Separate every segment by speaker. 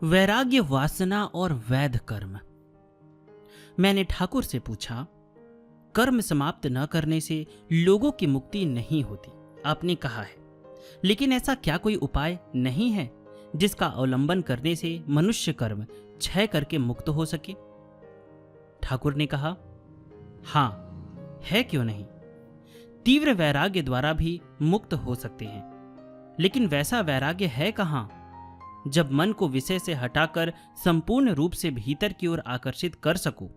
Speaker 1: वैराग्य, वासना और वैध कर्म। मैंने ठाकुर से पूछा, कर्म समाप्त न करने से लोगों की मुक्ति नहीं होती, आपने कहा है, लेकिन ऐसा क्या कोई उपाय नहीं है जिसका अवलंबन करने से मनुष्य कर्म क्षय करके मुक्त हो सके? ठाकुर ने कहा, हां, है क्यों नहीं। तीव्र वैराग्य द्वारा भी मुक्त हो सकते हैं, लेकिन वैसा वैराग्य है कहां जब मन को विषय से हटाकर संपूर्ण रूप से भीतर की ओर आकर्षित कर सको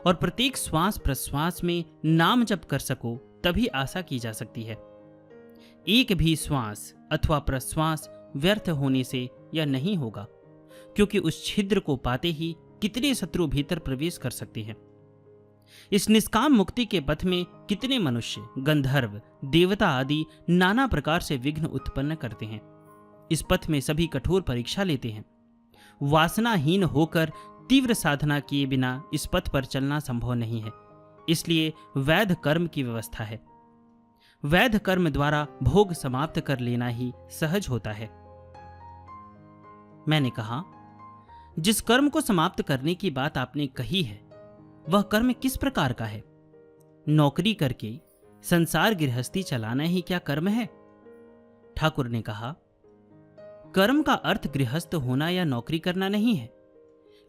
Speaker 1: और प्रत्येक श्वास प्रश्वास में नाम जप कर सको, तभी आशा की जा सकती है। एक भी श्वास अथवा प्रश्वास व्यर्थ होने से यह नहीं होगा, क्योंकि उस छिद्र को पाते ही कितने शत्रु भीतर प्रवेश कर सकते हैं। इस निष्काम मुक्ति के पथ में कितने मनुष्य, गंधर्व, देवता आदि नाना प्रकार से विघ्न उत्पन्न करते हैं। इस पथ में सभी कठोर परीक्षा लेते हैं। वासनाहीन होकर तीव्र साधना किए बिना इस पथ पर चलना संभव नहीं है। इसलिए वैध कर्म की व्यवस्था है। वैध कर्म द्वारा भोग समाप्त कर लेना ही सहज होता है। मैंने कहा, जिस कर्म को समाप्त करने की बात आपने कही है, वह कर्म किस प्रकार का है? नौकरी करके संसार गृहस्थी चलाना ही क्या कर्म है? ठाकुर ने कहा, कर्म का अर्थ गृहस्थ होना या नौकरी करना नहीं है।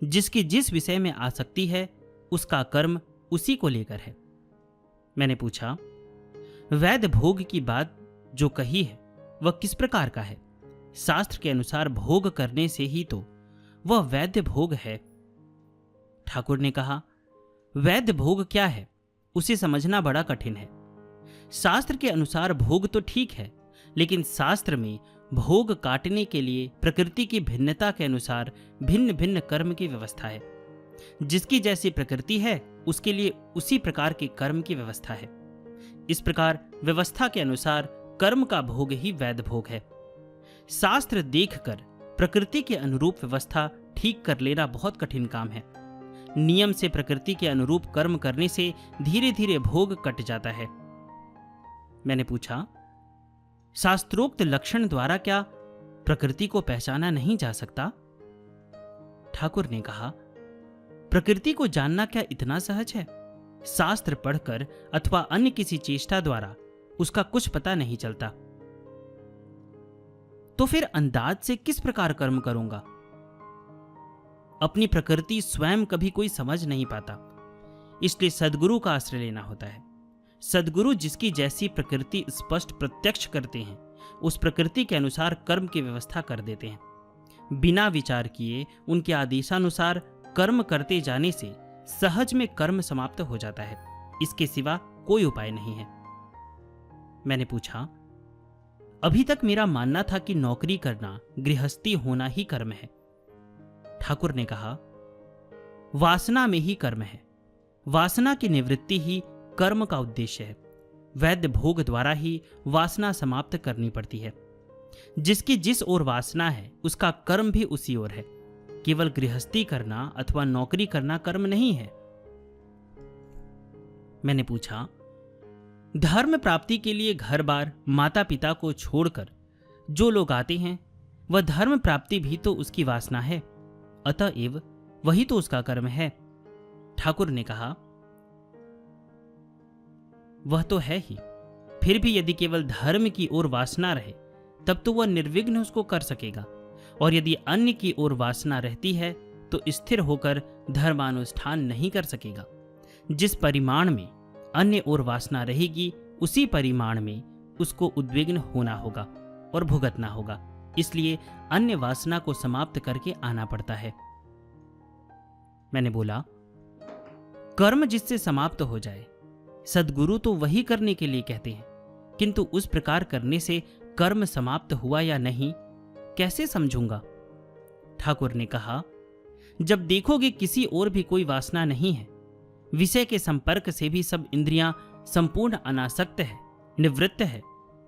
Speaker 1: जिसकी जिस विषय में आसक्ति है, उसका कर्म उसी को लेकर है। मैंने पूछा, वैध भोग की बात जो कही है वह किस प्रकार का है? शास्त्र के अनुसार भोग करने से ही तो वह वैध भोग है। ठाकुर ने कहा, वैध भोग क्या है उसे समझना बड़ा कठिन है। शास्त्र के अनुसार भोग तो ठीक है, लेकिन शास्त्र में भोग काटने के लिए प्रकृति की भिन्नता के अनुसार भिन्न भिन्न कर्म की व्यवस्था है। जिसकी जैसी प्रकृति है उसके लिए उसी प्रकार के कर्म की व्यवस्था है। इस प्रकार व्यवस्था के अनुसार कर्म का भोग ही वैध भोग है। शास्त्र देखकर प्रकृति के अनुरूप व्यवस्था ठीक कर लेना बहुत कठिन काम है। नियम से प्रकृति के अनुरूप कर्म करने से धीरे धीरे भोग कट जाता है। मैंने पूछा, शास्त्रोक्त लक्षण द्वारा क्या प्रकृति को पहचाना नहीं जा सकता? ठाकुर ने कहा, प्रकृति को जानना क्या इतना सहज है? शास्त्र पढ़कर अथवा अन्य किसी चेष्टा द्वारा उसका कुछ पता नहीं चलता। तो फिर अंदाज से किस प्रकार कर्म करूंगा? अपनी प्रकृति स्वयं कभी कोई समझ नहीं पाता, इसलिए सद्गुरु का आश्रय लेना होता है। सद्गुरु जिसकी जैसी प्रकृति स्पष्ट प्रत्यक्ष करते हैं, उस प्रकृति के अनुसार कर्म की व्यवस्था कर देते हैं। बिना विचार किए उनके आदेशानुसार कर्म करते जाने से सहज में कर्म समाप्त हो जाता है। इसके सिवा कोई उपाय नहीं है। मैंने पूछा, अभी तक मेरा मानना था कि नौकरी करना, गृहस्थी होना ही कर्म है। ठाकुर ने कहा, वासना में ही कर्म है। वासना की निवृत्ति ही कर्म का उद्देश्य है। वैध भोग द्वारा ही वासना समाप्त करनी पड़ती है। जिसकी जिस ओर वासना है उसका कर्म भी उसी ओर है। केवल गृहस्थी करना अथवा नौकरी करना कर्म नहीं है। मैंने पूछा, धर्म प्राप्ति के लिए घर बार, माता पिता को छोड़कर जो लोग आते हैं, वह धर्म प्राप्ति भी तो उसकी वासना है, अतएव वही तो उसका कर्म है। ठाकुर ने कहा, वह तो है ही, फिर भी यदि केवल धर्म की ओर वासना रहे तब तो वह निर्विघ्न उसको कर सकेगा, और यदि अन्य की ओर वासना रहती है तो स्थिर होकर धर्मानुष्ठान नहीं कर सकेगा। जिस परिमाण में अन्य ओर वासना रहेगी, उसी परिमाण में उसको उद्विग्न होना होगा और भुगतना होगा। इसलिए अन्य वासना को समाप्त करके आना पड़ता है। मैंने बोला, कर्म जिससे समाप्त हो जाए, सद्गुरु तो वही करने के लिए कहते हैं, किंतु उस प्रकार करने से कर्म समाप्त हुआ या नहीं कैसे समझूंगा? ठाकुर ने कहा, जब देखोगे किसी और भी कोई वासना नहीं है, विषय के संपर्क से भी सब इंद्रियां संपूर्ण अनासक्त है, निवृत्त है,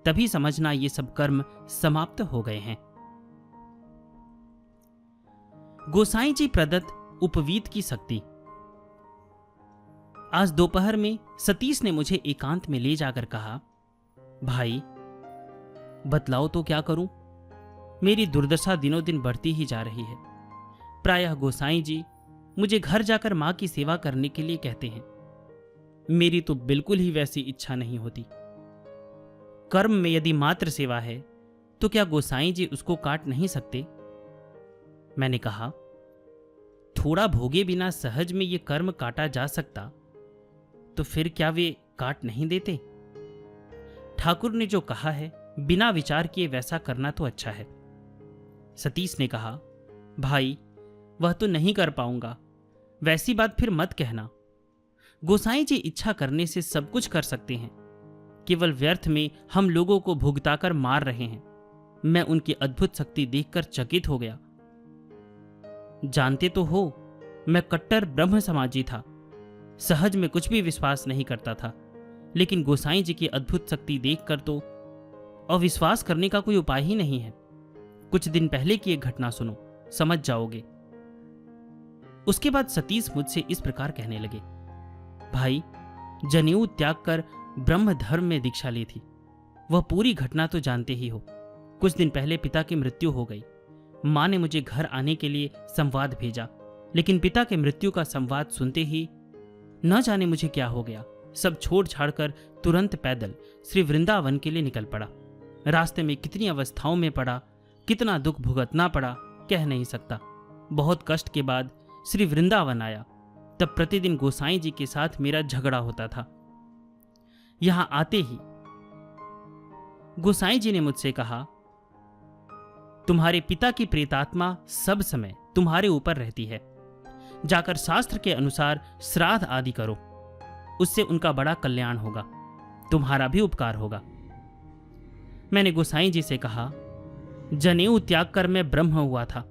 Speaker 1: तभी समझना ये सब कर्म समाप्त हो गए हैं। गोसाई जी प्रदत्त उपवीत की शक्ति। आज दोपहर में सतीश ने मुझे एकांत में ले जाकर कहा, भाई बतलाओ तो क्या करूं? मेरी दुर्दशा दिनों दिन बढ़ती ही जा रही है। प्रायः गोसाई जी मुझे घर जाकर मां की सेवा करने के लिए कहते हैं। मेरी तो बिल्कुल ही वैसी इच्छा नहीं होती। कर्म में यदि मात्र सेवा है तो क्या गोसाई जी उसको काट नहीं सकते? मैंने कहा, थोड़ा भोगे बिना सहज में ये कर्म काटा जा सकता तो फिर क्या वे काट नहीं देते? ठाकुर ने जो कहा है बिना विचार किए वैसा करना तो अच्छा है। सतीश ने कहा, भाई वह तो नहीं कर पाऊंगा, वैसी बात फिर मत कहना। गोसाई जी इच्छा करने से सब कुछ कर सकते हैं, केवल व्यर्थ में हम लोगों को भुगताकर मार रहे हैं। मैं उनकी अद्भुत शक्ति देखकर चकित हो गया। जानते तो हो मैं कट्टर ब्रह्म समाजी था, सहज में कुछ भी विश्वास नहीं करता था, लेकिन गोसाई जी की अद्भुत शक्ति देखकर तो अविश्वास करने का कोई उपाय ही नहीं है। कुछ दिन पहले की एक घटना सुनो, समझ जाओगे। उसके बाद सतीश मुझसे इस प्रकार कहने लगे, भाई जनेऊ त्याग कर ब्रह्म धर्म में दीक्षा ली थी, वह पूरी घटना तो जानते ही हो। कुछ दिन पहले पिता की मृत्यु हो गई। मां ने मुझे घर आने के लिए संवाद भेजा, लेकिन पिता के मृत्यु का संवाद सुनते ही न जाने मुझे क्या हो गया। सब छोड़ छाड़कर तुरंत पैदल श्री वृंदावन के लिए निकल पड़ा। रास्ते में कितनी अवस्थाओं में पड़ा, कितना दुख भुगतना पड़ा, कह नहीं सकता। बहुत कष्ट के बाद श्री वृंदावन आया। तब प्रतिदिन गोसाई जी के साथ मेरा झगड़ा होता था। यहां आते ही गोसाई जी ने मुझसे कहा, तुम्हारे पिता की प्रेतात्मा सब समय तुम्हारे ऊपर रहती है, जाकर शास्त्र के अनुसार श्राद्ध आदि करो, उससे उनका बड़ा कल्याण होगा, तुम्हारा भी उपकार होगा। मैंने गोसाई जी से कहा, जनेऊ त्याग कर मैं ब्रह्म हुआ था,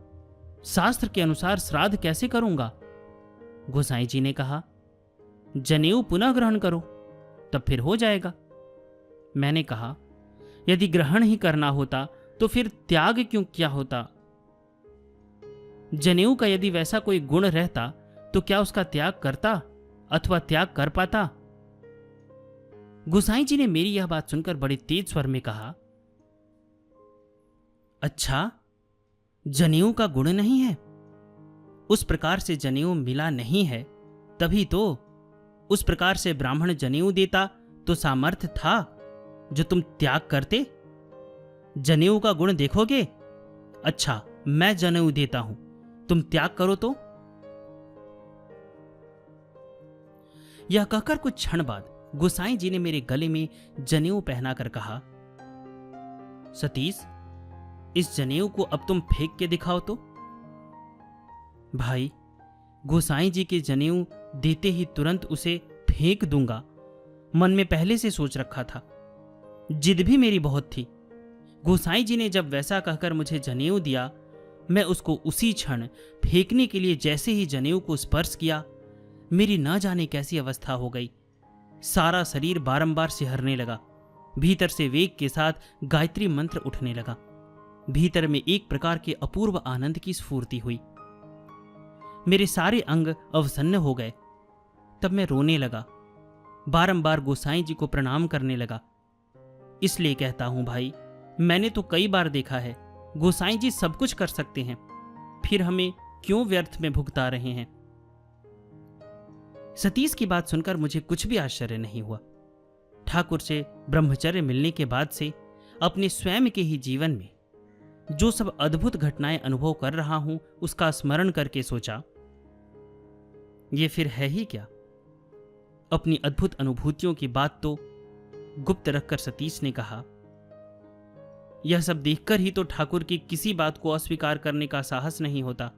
Speaker 1: शास्त्र के अनुसार श्राद्ध कैसे करूंगा? गोसाई जी ने कहा, जनेऊ पुनः ग्रहण करो, तब फिर हो जाएगा। मैंने कहा, यदि ग्रहण ही करना होता तो फिर त्याग क्यों किया होता? जनेऊ का यदि वैसा कोई गुण रहता तो क्या उसका त्याग करता अथवा त्याग कर पाता? गोसाई जी ने मेरी यह बात सुनकर बड़े तेज स्वर में कहा, अच्छा, जनेऊ का गुण नहीं है? उस प्रकार से जनेऊ मिला नहीं है, तभी तो उस प्रकार से ब्राह्मण जनेऊ देता तो सामर्थ्य था जो तुम त्याग करते। जनेऊ का गुण देखोगे? अच्छा, मैं जनेऊ देता हूं, तुम त्याग करो तो। यह कहकर कुछ क्षण बाद गोसाई जी ने मेरे गले में जनेऊ पहनाकर कहा, सतीश, इस जनेऊ को अब तुम फेंक के दिखाओ तो। भाई, गोसाई जी के जनेऊ देते ही तुरंत उसे फेंक दूंगा, मन में पहले से सोच रखा था। जिद भी मेरी बहुत थी। गोसाई जी ने जब वैसा कहकर मुझे जनेऊ दिया, मैं उसको उसी क्षण फेंकने के लिए जैसे ही जनेऊ को स्पर्श किया, मेरी न जाने कैसी अवस्था हो गई। सारा शरीर बारंबार सिहरने लगा। भीतर से वेग के साथ गायत्री मंत्र उठने लगा। भीतर में एक प्रकार के अपूर्व आनंद की स्फूर्ति हुई। मेरे सारे अंग अवसन्न हो गए। तब मैं रोने लगा, बारंबार गोसाई जी को प्रणाम करने लगा। इसलिए कहता हूं भाई, मैंने तो कई बार देखा है, गोसाई जी सब कुछ कर सकते हैं, फिर हमें क्यों व्यर्थ में भुगता रहे हैं? सतीश की बात सुनकर मुझे कुछ भी आश्चर्य नहीं हुआ। ठाकुर से ब्रह्मचर्य मिलने के बाद से अपने स्वयं के ही जीवन में जो सब अद्भुत घटनाएं अनुभव कर रहा हूं, उसका स्मरण करके सोचा, ये फिर है ही क्या? अपनी अद्भुत अनुभूतियों की बात तो गुप्त रखकर सतीश ने कहा, यह सब देखकर ही तो ठाकुर की किसी बात को अस्वीकार करने का साहस नहीं होता।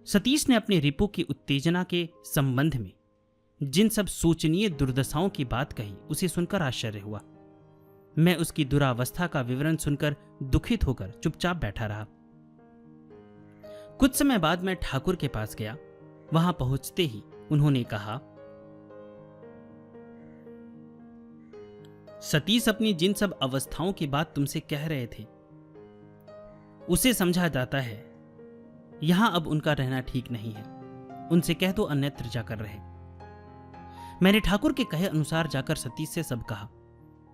Speaker 1: सतीश ने अपने रिपु की उत्तेजना के संबंध में जिन सब सोचनीय दुर्दशाओं की बात कही, उसे सुनकर आश्चर्य हुआ। मैं उसकी दुरावस्था का विवरण सुनकर दुखित होकर चुपचाप बैठा रहा। कुछ समय बाद मैं ठाकुर के पास गया। वहां पहुंचते ही उन्होंने कहा, सतीश अपनी जिन सब अवस्थाओं की बात तुमसे कह रहे थे, उसे समझा जाता है। यहां अब उनका रहना ठीक नहीं है, उनसे कह दो अन्यत्र जाकर रहे। मैंने ठाकुर के कहे अनुसार जाकर सतीश से सब कहा।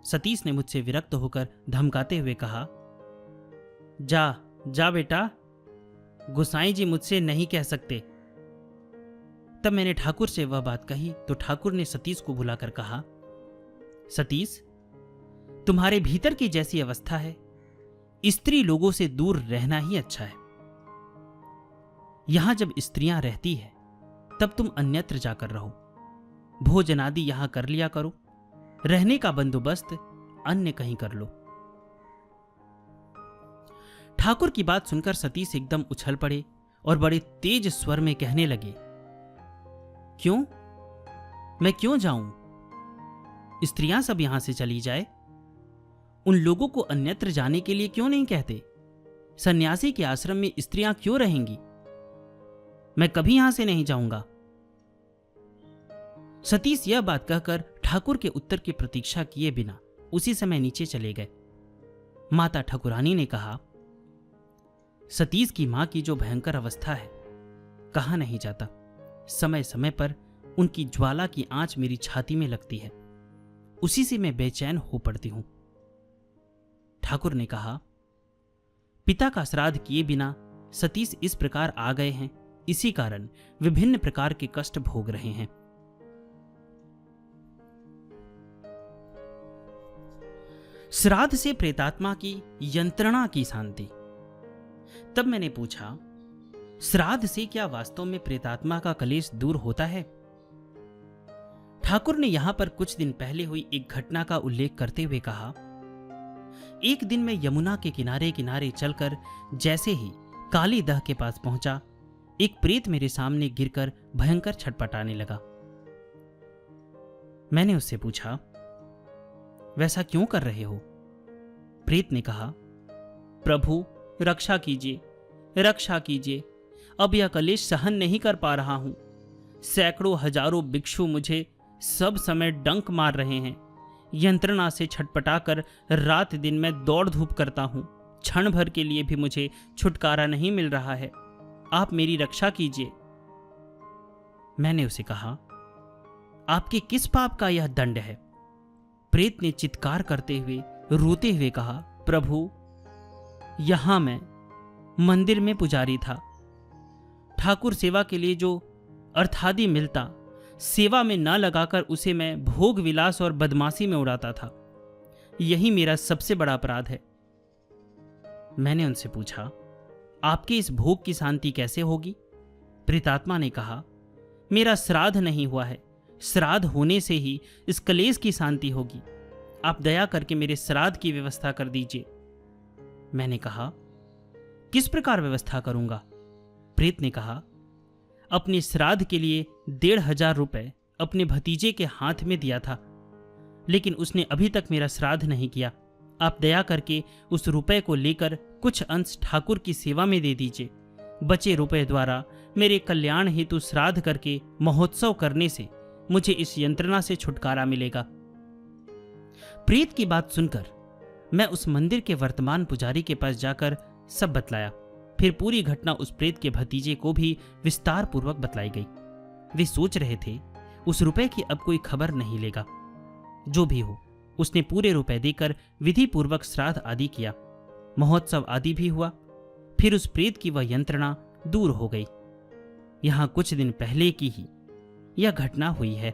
Speaker 1: सतीश ने मुझसे विरक्त होकर धमकाते हुए कहा, जा जा बेटा, गोसाई जी मुझसे नहीं कह सकते। तब मैंने ठाकुर से वह बात कही तो ठाकुर ने सतीश को बुलाकर कहा, सतीश, तुम्हारे भीतर की जैसी अवस्था है, स्त्री लोगों से दूर रहना ही अच्छा है। यहां जब स्त्रियां रहती है तब तुम अन्यत्र जाकर रहो। भोजन आदि यहां कर लिया करो, रहने का बंदोबस्त अन्य कहीं कर लो। ठाकुर की बात सुनकर सतीश एकदम उछल पड़े और बड़े तेज स्वर में कहने लगे, क्यों? मैं क्यों जाऊं? स्त्रियां सब यहां से चली जाए। उन लोगों को अन्यत्र जाने के लिए क्यों नहीं कहते? सन्यासी के आश्रम में स्त्रियां क्यों रहेंगी? मैं कभी यहां से नहीं जाऊंगा। सतीश यह बात कहकर ठाकुर के उत्तर की प्रतीक्षा किए बिना उसी समय नीचे चले गए। माता ठाकुरानी ने कहा, सतीश की मां की जो भयंकर अवस्था है, कहा नहीं जाता। समय समय पर उनकी ज्वाला की आंच मेरी छाती में लगती है, उसी से मैं बेचैन हो पड़ती हूं। ठाकुर ने कहा, पिता का श्राद्ध किए बिना सतीश इस प्रकार आ गए हैं, इसी कारण विभिन्न प्रकार के कष्ट भोग रहे हैं। श्राद्ध से प्रेतात्मा की यंत्रणा की शांति। तब मैंने पूछा, श्राद्ध से क्या वास्तव में प्रेतात्मा का कलेश दूर होता है? ठाकुर ने यहां पर कुछ दिन पहले हुई एक घटना का उल्लेख करते हुए कहा, एक दिन मैं यमुना के किनारे किनारे चलकर जैसे ही काली दह के पास पहुंचा, एक प्रेत मेरे सामने गिरकर भयंकर छटपटाने लगा। मैंने उससे पूछा, वैसा क्यों कर रहे हो? प्रेत ने कहा, प्रभु रक्षा कीजिए, रक्षा कीजिए, अब यह कलेश सहन नहीं कर पा रहा हूं। सैकड़ों हजारों भिक्षु मुझे सब समय डंक मार रहे हैं। यंत्रणा से छटपटाकर रात दिन मैं दौड़ धूप करता हूं, क्षण भर के लिए भी मुझे छुटकारा नहीं मिल रहा है। आप मेरी रक्षा कीजिए। मैंने उसे कहा, आपके किस पाप का यह दंड है? प्रेत ने चित्कार करते हुए रोते हुए कहा, प्रभु यहां मैं मंदिर में पुजारी था। ठाकुर सेवा के लिए जो अर्थादि मिलता, सेवा में न लगाकर उसे मैं भोग विलास और बदमाशी में उड़ाता था। यही मेरा सबसे बड़ा अपराध है। मैंने उनसे पूछा, आपके इस भोग की शांति कैसे होगी? प्रेतात्मा ने कहा, मेरा श्राद्ध नहीं हुआ है, श्राद्ध होने से ही इस कलेश की शांति होगी। आप दया करके मेरे श्राद्ध की व्यवस्था कर दीजिए। मैंने कहा, किस प्रकार व्यवस्था करूंगा? प्रेत ने कहा, अपने श्राद्ध के लिए 1500 रुपए अपने भतीजे के हाथ में दिया था, लेकिन उसने अभी तक मेरा श्राद्ध नहीं किया। आप दया करके उस रुपए को लेकर कुछ अंश ठाकुर की सेवा में दे दीजिए। बचे रुपए द्वारा मेरे कल्याण हेतु श्राद्ध करके महोत्सव करने से मुझे इस यंत्रणा से छुटकारा मिलेगा। प्रेत की बात सुनकर मैं उस मंदिर के वर्तमान पुजारी के पास जाकर सब बतलाया। फिर पूरी घटना उस प्रेत के भतीजे को भी विस्तार पूर्वक बतलाई गई। वे सोच रहे थे उस रुपए की अब कोई खबर नहीं लेगा। जो भी हो, उसने पूरे रुपए देकर विधि पूर्वक श्राद्ध आदि किया, महोत्सव आदि भी हुआ। फिर उस प्रेत की वह यंत्रणा दूर हो गई। यहां कुछ दिन पहले की ही यह घटना हुई है।